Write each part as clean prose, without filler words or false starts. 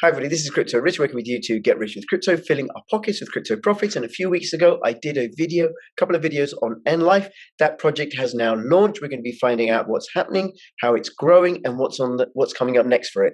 Hi everybody, this is Crypto Rich, working with you to get rich with crypto, filling our pockets with crypto profits. And a few weeks ago, I did a couple of videos on NLIFE. That project has now launched. We're going to be finding out what's happening, how it's growing, and what's coming up next for it.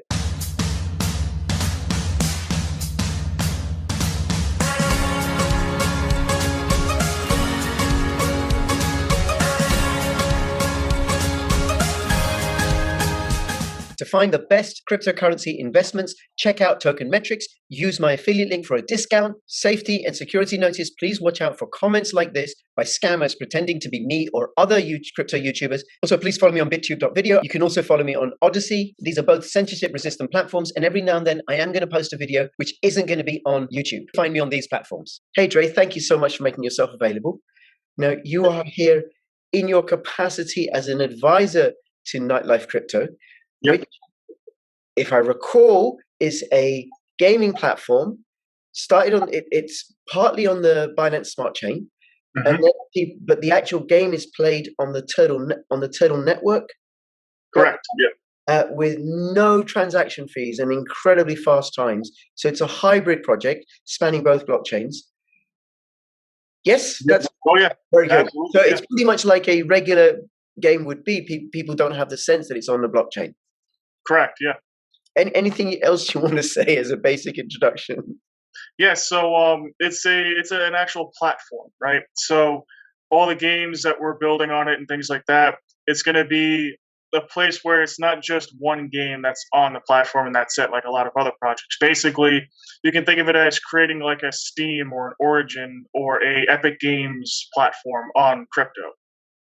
To find the best cryptocurrency investments, check out Token Metrics. Use my affiliate link for a discount. Safety and security notice, please watch out for comments like this by scammers pretending to be me or other crypto YouTubers. Also, please follow me on bittube.video. You can also follow me on Odyssey. These are both censorship-resistant platforms, and every now and then I am going to post a video which isn't going to be on YouTube. Find me on these platforms. Hey, Dre, thank you so much for making yourself available. Now, you are here in your capacity as an advisor to Nightlife Crypto. Yep. Which, if I recall, is a gaming platform. It's partly on the Binance Smart Chain, and then but the actual game is played on the Turtle network. Correct. Yeah. With no transaction fees and incredibly fast times. So it's a hybrid project spanning both blockchains. Yes, that's very good. Absolutely. So it's pretty much like a regular game would be. People don't have the sense that it's on the blockchain. Correct. Yeah. Anything else you want to say as a basic introduction? Yeah. So it's an actual platform, right? So all the games that we're building on it and things like that, it's going to be a place where it's not just one game that's on the platform and that's it, like a lot of other projects. Basically, you can think of it as creating like a Steam or an Origin or a Epic Games platform on crypto,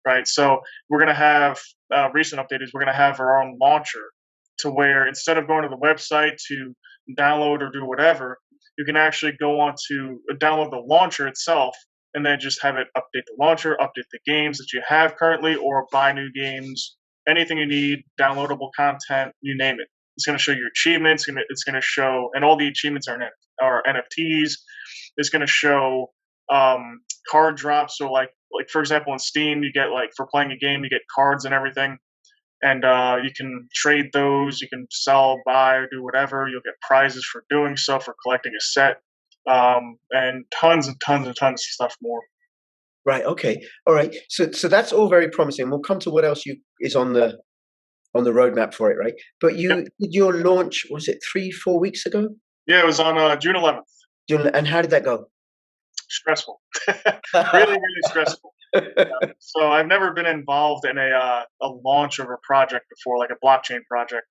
right? So we're going to have recent update is we're going to have our own launcher, to where instead of going to the website to download or do whatever, you can actually go on to download the launcher itself and then just have it update the launcher, update the games that you have currently, or buy new games, anything you need, downloadable content, you name it. It's going to show your achievements. It's going to show, and all the achievements are NFTs. It's going to show card drops. So like for example, in Steam, you get for playing a game, you get cards and everything. And you can trade those, you can sell, buy, or do whatever. You'll get prizes for doing so, for collecting a set, and tons and tons and tons of stuff more. Right. Okay. All right. So that's all very promising. We'll come to what else is on the roadmap for it, right? But did your launch, was it 3-4 weeks ago? Yeah, it was on June 11th. And how did that go? Stressful. Really, really stressful. So I've never been involved in a launch of a project before, like a blockchain project.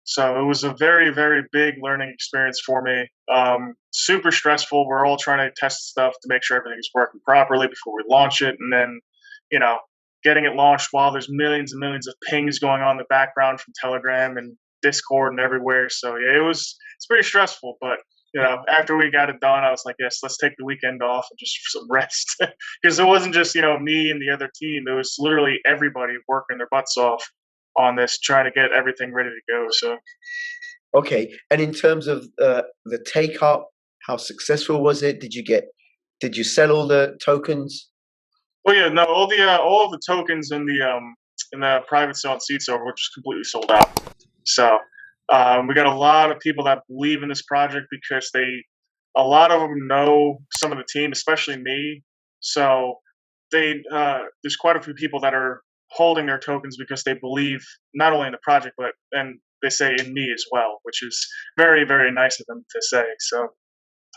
So it was a very, very big learning experience for me. Super stressful. We're all trying to test stuff to make sure everything's working properly before we launch it. And then, getting it launched while there's millions and millions of pings going on in the background from Telegram and Discord and everywhere. So yeah, it's pretty stressful, but after we got it done, I was like, yes, let's take the weekend off and just some rest. Because it wasn't just, me and the other team. It was literally everybody working their butts off on this, trying to get everything ready to go. So, okay. And in terms of the take up, how successful was it? Did you sell all the tokens? Oh yeah, no, all of the tokens in the private sale and seed sale were just completely sold out. So we got a lot of people that believe in this project because a lot of them know some of the team, especially me. So there's quite a few people that are holding their tokens because they believe not only in the project, and they say in me as well, which is very, very nice of them to say. So,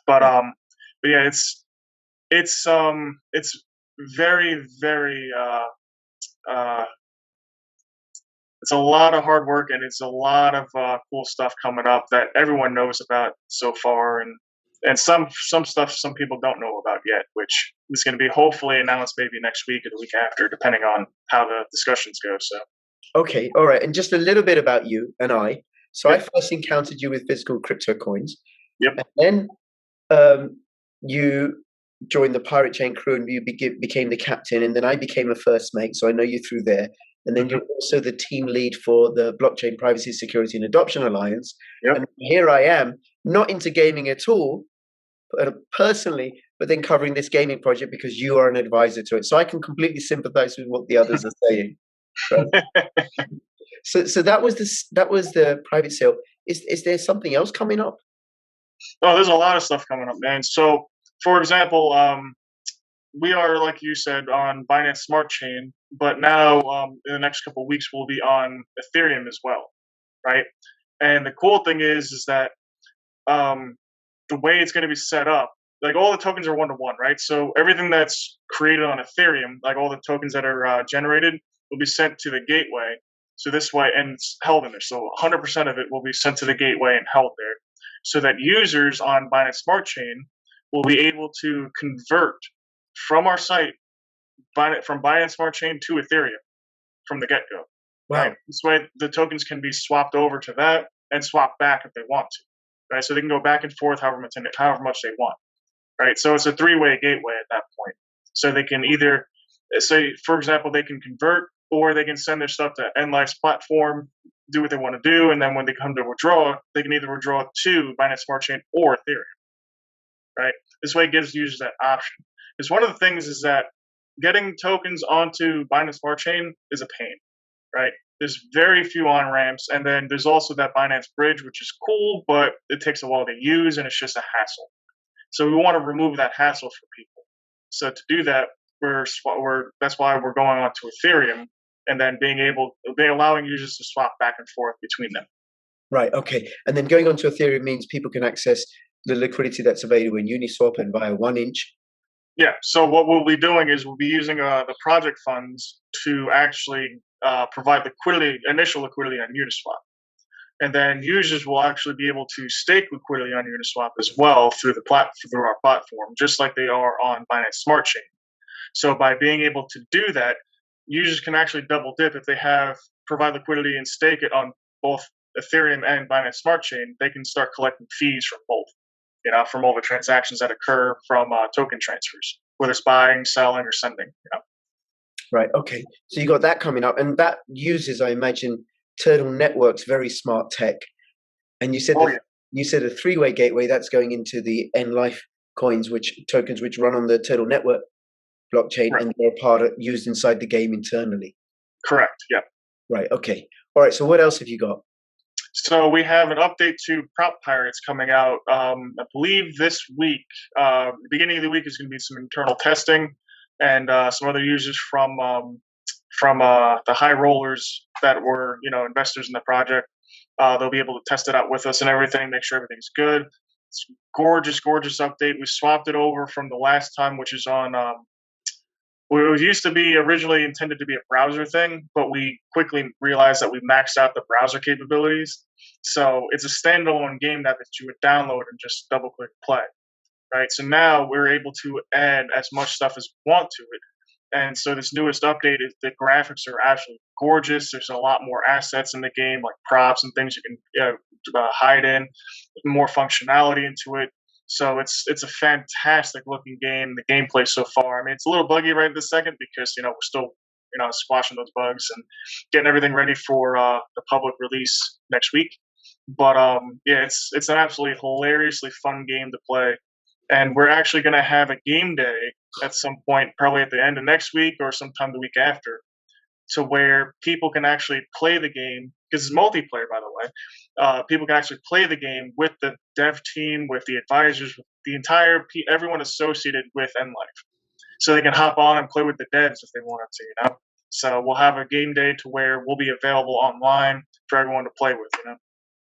but yeah, it's very, very it's a lot of hard work, and it's a lot of cool stuff coming up that everyone knows about so far, and some stuff some people don't know about yet, which is going to be hopefully announced maybe next week or the week after, depending on how the discussions go. So, okay, all right, and just a little bit about you and I. So I first encountered you with physical crypto coins. Yep. And then you joined the Pirate Chain crew, and you became the captain, and then I became a first mate. So I know you through there. And then you're also the team lead for the Blockchain Privacy, Security, and Adoption Alliance. Yep. And here I am, not into gaming at all, personally, but then covering this gaming project because you are an advisor to it. So I can completely sympathize with what the others are saying. So that was the private sale. Is there something else coming up? Oh, there's a lot of stuff coming up, man. So, for example, we are, like you said, on Binance Smart Chain, but now in the next couple of weeks we'll be on Ethereum as well, right? And the cool thing is that um, the way it's going to be set up, like all the tokens are one to one, right? So everything that's created on Ethereum, like all the tokens that are generated, will be sent to the gateway. So this way, and it's held in there. So 100% of it will be sent to the gateway and held there, so that users on Binance Smart Chain will be able to convert from our site, from Binance Smart Chain to Ethereum from the get go. Right. Wow. This way, the tokens can be swapped over to that and swap back if they want to. Right. So they can go back and forth however much they want. Right. So it's a three-way gateway at that point. So they can either say, for example, they can convert, or they can send their stuff to NLIFE's platform, do what they want to do, and then when they come to withdraw, they can either withdraw to Binance Smart Chain or Ethereum. Right. This way, it gives users that option. Because one of the things is that getting tokens onto Binance Smart Chain is a pain, right? There's very few on ramps, and then there's also that Binance Bridge, which is cool, but it takes a while to use, and it's just a hassle. So we want to remove that hassle for people. So to do that, that's why we're going on to Ethereum, and then allowing users to swap back and forth between them. Right. Okay. And then going on to Ethereum means people can access the liquidity that's available in Uniswap and via 1inch. Yeah. So what we'll be doing is we'll be using the project funds to actually provide initial liquidity on Uniswap. And then users will actually be able to stake liquidity on Uniswap as well through our platform, just like they are on Binance Smart Chain. So by being able to do that, users can actually double dip. If they provide liquidity and stake it on both Ethereum and Binance Smart Chain, they can start collecting fees from both. From all the transactions that occur from token transfers, whether it's buying, selling, or sending. Right. Okay. So you got that coming up, and that uses, I imagine, Turtle Network's very smart tech. And you said you said a three-way gateway that's going into the NLIFE tokens which run on the Turtle Network blockchain, Right. and they're used inside the game internally. Correct. Yeah. Right. Okay. All right. So what else have you got? So we have an update to Prop Pirates coming out. I believe this week. The beginning of the week is going to be some internal testing, and some other users from the high rollers that were investors in the project. They'll be able to test it out with us and everything, make sure everything's good. It's gorgeous update. We swapped it over from the last time, which is on. It used to be originally intended to be a browser thing, but we quickly realized that we maxed out the browser capabilities. So it's a standalone game that you would download and just double click play. Right. So now we're able to add as much stuff as we want to it. And so this newest update is the graphics are absolutely gorgeous. There's a lot more assets in the game, like props and things you can hide in, more functionality into it. So it's a fantastic looking game. The gameplay so far, I mean, it's a little buggy right this second because we're still squashing those bugs and getting everything ready for the public release next week. But yeah, it's an absolutely hilariously fun game to play, and we're actually going to have a game day at some point, probably at the end of next week or sometime the week after, to where people can actually play the game, because it's multiplayer, by the way. People can actually play the game with the dev team, with the advisors, with the entire everyone associated with NLIFE. So they can hop on and play with the devs if they wanted to, So we'll have a game day to where we'll be available online for everyone to play with,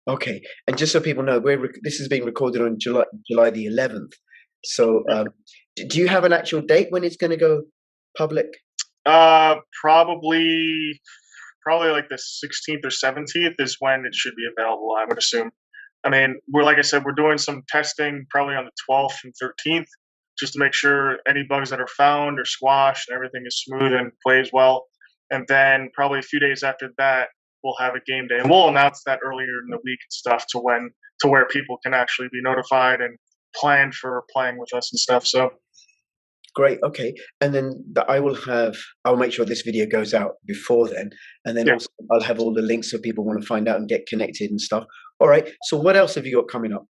Okay, and just so people know, this is being recorded on July the 11th. So, do you have an actual date when it's going to go public? Probably like the 16th or 17th is when it should be available, I would assume. I mean, like I said, we're doing some testing probably on the 12th and 13th, just to make sure any bugs that are found are squashed and everything is smooth and plays well. And then probably a few days after that, we'll have a game day, and we'll announce that earlier in the week and stuff to where people can actually be notified and plan for playing with us and stuff. So. Great. Okay. And then I'll make sure this video goes out before then. And then also I'll have all the links so people want to find out and get connected and stuff. All right. So what else have you got coming up?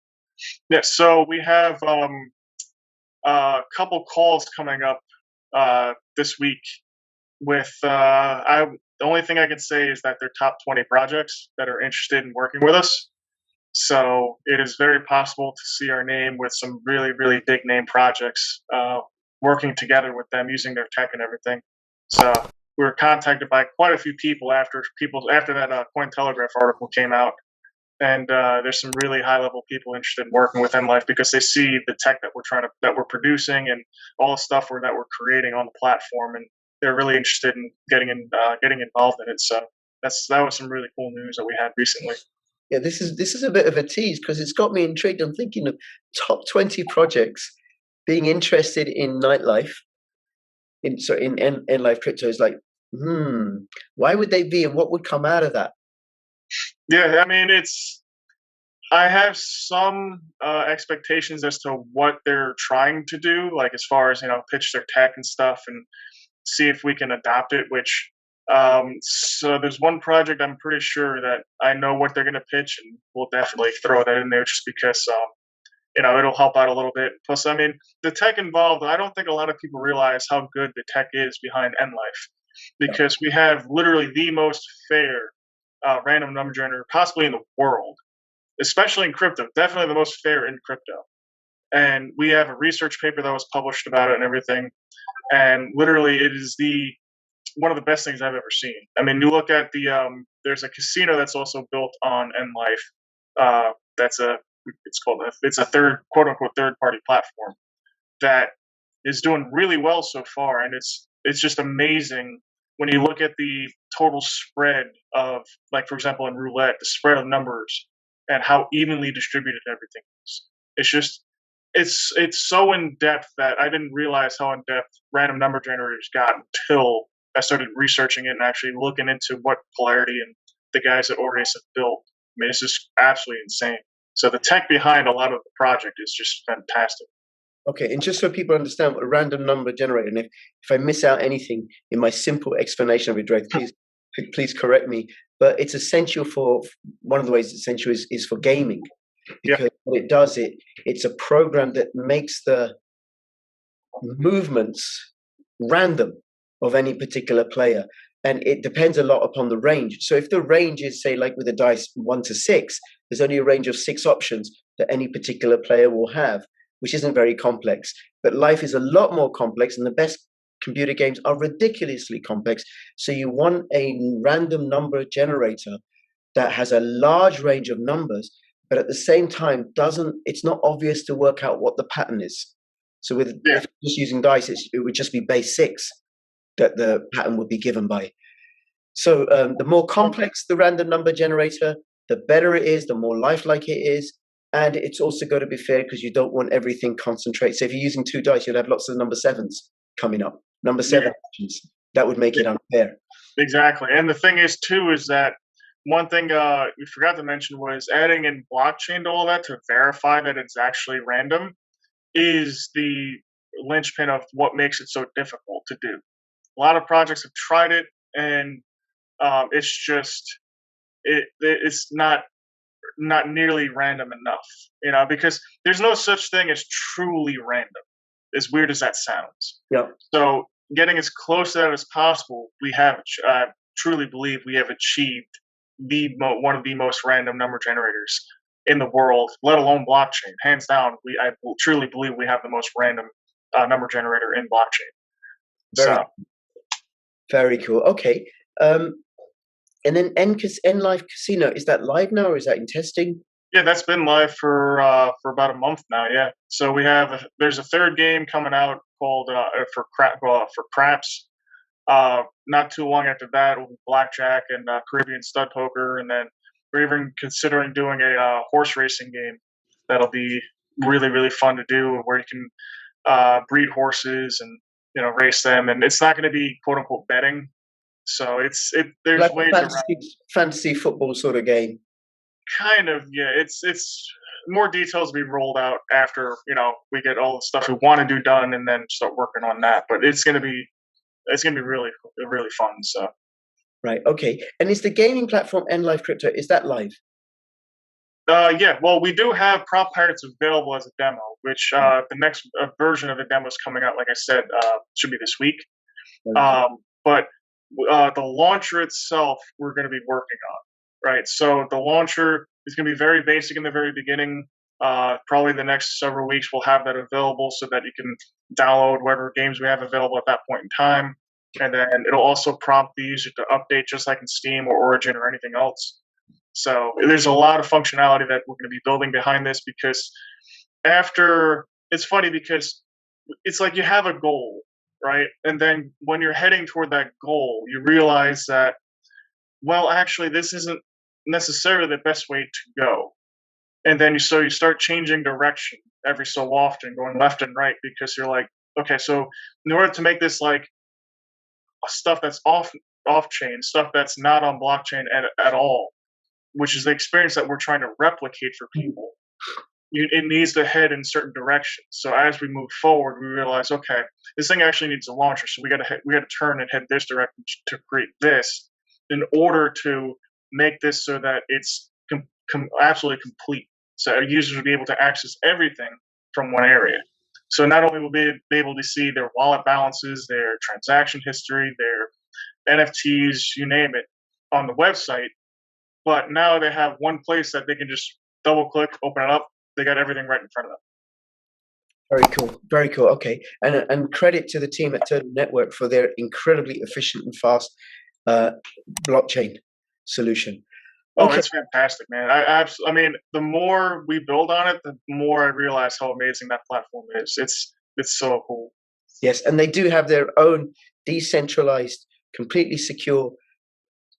Yeah. So we have a couple calls coming up this week with the only thing I can say is that they're top 20 projects that are interested in working with us. So it is very possible to see our name with some really, really big name projects working together with them using their tech and everything. So we were contacted by quite a few people after that Cointelegraph article came out, and there's some really high level people interested in working with NLife because they see the tech that we're producing and all the stuff that we're creating on the platform, and they're really interested in getting involved in it. So that was some really cool news that we had recently. Yeah, this is a bit of a tease because it's got me intrigued. I'm thinking of top 20 projects being interested in nightlife in NLife crypto is like, why would they be and what would come out of that? Yeah, I mean, I have some expectations as to what they're trying to do, like as far as pitch their tech and stuff, and see if we can adopt it. So there's one project I'm pretty sure that I know what they're going to pitch, and we'll definitely throw that in there just because it'll help out a little bit. Plus, I mean, the tech involved. I don't think a lot of people realize how good the tech is behind NLife, because we have literally the most fair random number generator possibly in the world, especially in crypto. Definitely the most fair in crypto. And we have a research paper that was published about it and everything. And literally, it is the one of the best things I've ever seen. I mean, you look at there's a casino that's also built on NLife. It's a third quote unquote third party platform that is doing really well so far, and it's just amazing when you look at the total spread of, like, for example, in roulette, the spread of numbers and how evenly distributed everything is. It's just it's so in depth that I didn't realize how in depth random number generators got until I started researching it and actually looking into what Polarity and the guys at Aureus have built. I mean, it's just absolutely insane. So the tech behind a lot of the project is just fantastic. Okay, and just so people understand what a random number generator, and if I miss out anything in my simple explanation of it, Drake, please correct me. But it's essential for one of the ways it's essential is for gaming, Yeah, because what it does, it's a program that makes the movements random of any particular player. And it depends a lot upon the range. So if the range is, say, like with a dice 1 to 6, there's only a range of 6 options that any particular player will have, which isn't very complex. But life is a lot more complex, and the best computer games are ridiculously complex. So you want a random number generator that has a large range of numbers, but at the same time it's not obvious to work out what the pattern is. So yeah, if just using dice, it would just be base 6 that the pattern would be given by. So the more complex the random number generator, the better it is, the more lifelike it is. And it's also got to be fair because you don't want everything concentrated. So if you're using 2 dice, you'll have lots of number 7s coming up. Number 7 yeah, options. That would make it unfair. exactly. And the thing is, too, is that one thing we forgot to mention was adding in blockchain to all that to verify that it's actually random is the linchpin of what makes it so difficult to do. A lot of projects have tried it, and it's not nearly random enough, because there's no such thing as truly random, as weird as that sounds. Yeah. So getting as close to that as possible, we have truly believe we have achieved one of the most random number generators in the world, let alone blockchain. Hands down, I truly believe we have the most random number generator in blockchain. Very, So very cool. Okay. And then NLife Casino, is that live now or is that in testing? yeah, that's been live for about a month now. Yeah, so there's a third game coming out called for craps. Not too long after that, will be blackjack and Caribbean stud poker, and then we're even considering doing a horse racing game that'll be really really fun to do, where you can breed horses and race them, and it's not going to be quote unquote betting. So there's Like a ways around. fantasy football sort of game. Kind of, yeah. It's more details to be rolled out after we get all the stuff we want to do done, and then start working on that. But it's gonna be really really fun. So Right. Okay. And is the gaming platform NLife Crypto, is that live? yeah, well, we do have Prop Pirates available as a demo, which the next version of the demo is coming out. Like I said, should be this week. But the launcher itself, we're going to be working on. Right. So the launcher, It's going to be very basic in the very beginning. Probably the next several weeks we'll have that available so that you can download whatever games we have available at that point in time. And then it'll also prompt the user to update just like in Steam or Origin or anything else. So there's a lot of functionality that we're going to be building behind this, because it's funny because it's like you have a goal, right? And then when you're heading toward that goal, you realize that, well, actually, this isn't necessarily the best way to go. And then you start changing direction every so often, going left and right, because you're like, okay, so in order to make this like stuff that's off chain, stuff that's not on blockchain at all, which is the experience that we're trying to replicate for people, it needs to head in certain directions. So as we move forward, we realize, okay, this thing actually needs a launcher, so we got to turn and head this direction to create this in order to make this so that it's absolutely complete. So our users will be able to access everything from one area. So not only will they be able to see their wallet balances, their transaction history, their NFTs, you name it, on the website, but now they have one place that they can just double click, open it up. They got everything right in front of them. Very cool. Very cool. Okay. And credit to the team at Turtle Network for their incredibly efficient and fast blockchain solution. Oh, Okay. it's fantastic, man. I mean, the more we build on it, the more I realize how amazing that platform is. It's so cool. Yes, and they do have their own decentralized, completely secure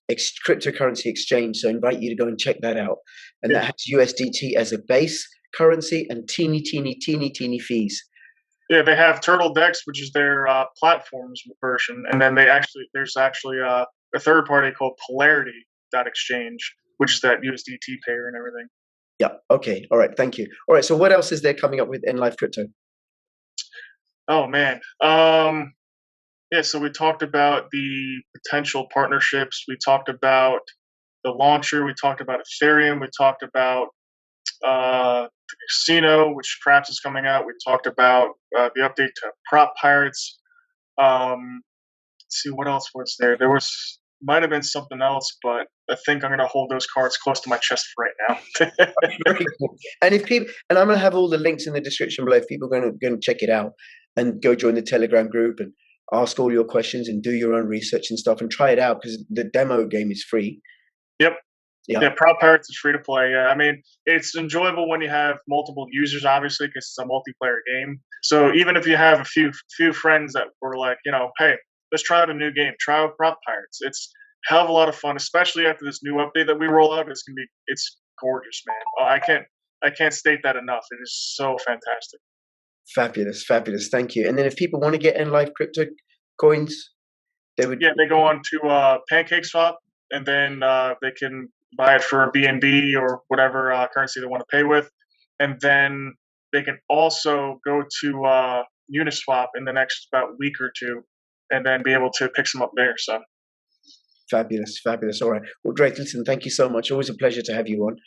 cryptocurrency exchange. So I invite you to go and check that out. And that has USDT as a base currency and teeny fees. Yeah, they have Turtle Dex, which is their platforms version, and then there's actually a third party called Polarity.exchange, which is that USDT pair and everything. Yeah. Okay. All right. Thank you. All right. So what else is there coming up with NLIFE Crypto? Oh man. Yeah. So we talked about the potential partnerships. We talked about the launcher. We talked about Ethereum. We talked about the casino, which perhaps is coming out. We talked about the update to Prop Pirates. Let's see what else was there. There might have been something else, but I think I'm going to hold those cards close to my chest for right now. Very cool. And and I'm going to have all the links in the description below if people are going to check it out and go join the Telegram group and ask all your questions and do your own research and stuff and try it out, because the demo game is free. Yep. Yeah, Prop Pirates is free to play. Yeah, I mean, it's enjoyable when you have multiple users, obviously, because it's a multiplayer game. So even if you have a few friends that were like, hey, let's try out a new game, try out Prop Pirates. It's a hell of a lot of fun, especially after this new update that we roll out. It's gorgeous, man. I can't state that enough. It is so fantastic. Fabulous. Thank you. And then if people want to get NLIFE Crypto coins, they go on to PancakeSwap, and then they can buy it for BNB or whatever currency they want to pay with. And then they can also go to Uniswap in the next about week or two and then be able to pick some up there. So fabulous. All right. Well, Drake, listen, thank you so much. Always a pleasure to have you on.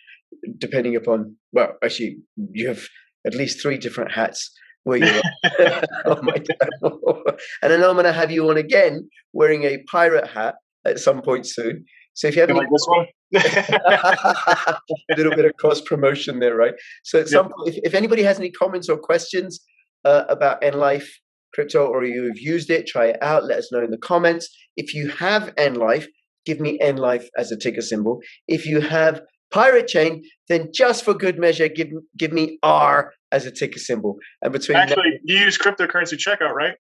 Depending upon, well, actually, you have at least 3 different hats where you are. Oh my God. And I know I'm going to have you on again wearing a pirate hat at some point soon. So if you have any, like this one? a little bit of cross promotion there, right? So at some point, if anybody has any comments or questions about NLIFE Crypto, or you've used it, try it out, let us know in the comments. If you have NLIFE, give me NLIFE as a ticker symbol. If you have Pirate Chain, then just for good measure, give me R as a ticker symbol. And between you use cryptocurrency checkout, right?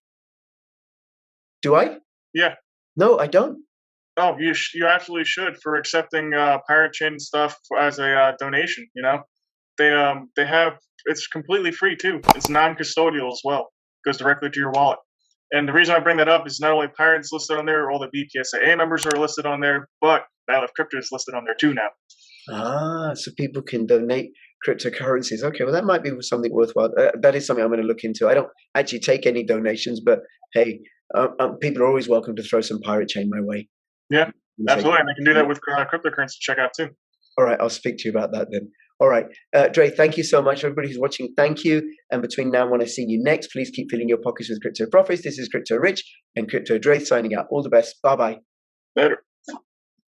Do I? Yeah. No, I don't. Oh, you absolutely should, for accepting Pirate Chain stuff as a donation. They have, it's completely free too. It's non-custodial as well. It goes directly to your wallet. And the reason I bring that up is not only Pirates listed on there, all the BPSAA members are listed on there, but Nightlife Crypto is listed on there too now. So people can donate cryptocurrencies. Okay, well, that might be something worthwhile. That is something I'm going to look into. I don't actually take any donations, but hey, people are always welcome to throw some Pirate Chain my way. Yeah, absolutely. And they can do that with cryptocurrency checkout too. All right, I'll speak to you about that then. All right, Dre, thank you so much. Everybody who's watching, thank you. And between now and when I see you next, please keep filling your pockets with crypto profits. This is Crypto Rich and Crypto Dre signing out. All the best. Bye-bye. Later.